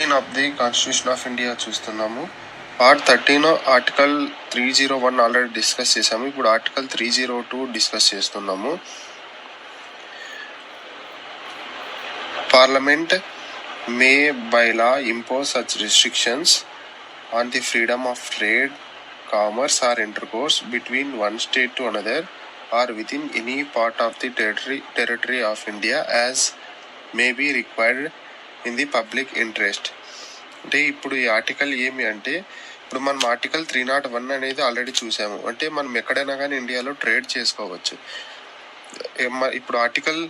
13 of the constitution of India చూస్తున్నాము. Part 13 article 301 already discuss చేసాము. ఇప్పుడు ఆర్టికల్ 302 డిస్కస్ చేస్తున్నాము. Parliament may by law impose such restrictions on the freedom of trade, commerce or intercourse between one state to another or with in any part of the territory of India as may be required in the public interest. అంటే ఇప్పుడు ఈ article ఏమి అంటే, ఇప్పుడు మనం article 301 అనేది already చూసాము. అంటే మనం ఎక్కడైనా కానీ ఇండియాలో ట్రేడ్ చేసుకోవచ్చు. ఇప్పుడు ఆర్టికల్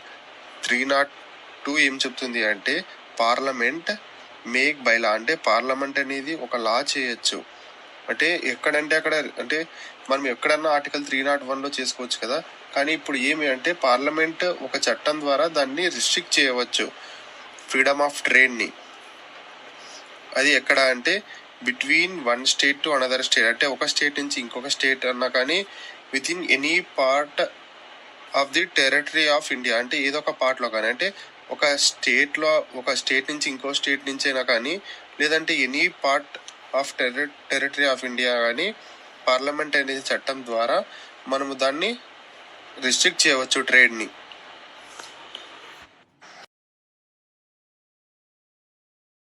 302 ఏం చెప్తుంది అంటే, పార్లమెంట్ మేక్ బై లా, అంటే పార్లమెంట్ అనేది ఒక లా చేయొచ్చు. అంటే ఎక్కడంటే అక్కడ, అంటే మనం ఎక్కడన్నా ఆర్టికల్ 301లో చేసుకోవచ్చు కదా. కానీ ఇప్పుడు ఏమి అంటే, పార్లమెంట్ ఒక చట్టం ద్వారా దాన్ని రిస్ట్రిక్ట్ చేయవచ్చు, ఫ్రీడమ్ ఆఫ్ ట్రేడ్ని. అది ఎక్కడ అంటే between one state to another state, అంటే ఒక స్టేట్ నుంచి ఇంకొక స్టేట్ అన్నా కానీ with in any part of the territory of India, అంటే ఏదో ఒక పార్ట్లో కానీ, అంటే ఒక స్టేట్లో ఒక స్టేట్ నుంచి ఇంకో స్టేట్ నుంచి అయినా కానీ, లేదంటే any part of territory of India కానీ పార్లమెంట్ అనేది చట్టం ద్వారా మనము దాన్ని రిస్ట్రిక్ట్ చేయవచ్చు ట్రేడ్ని.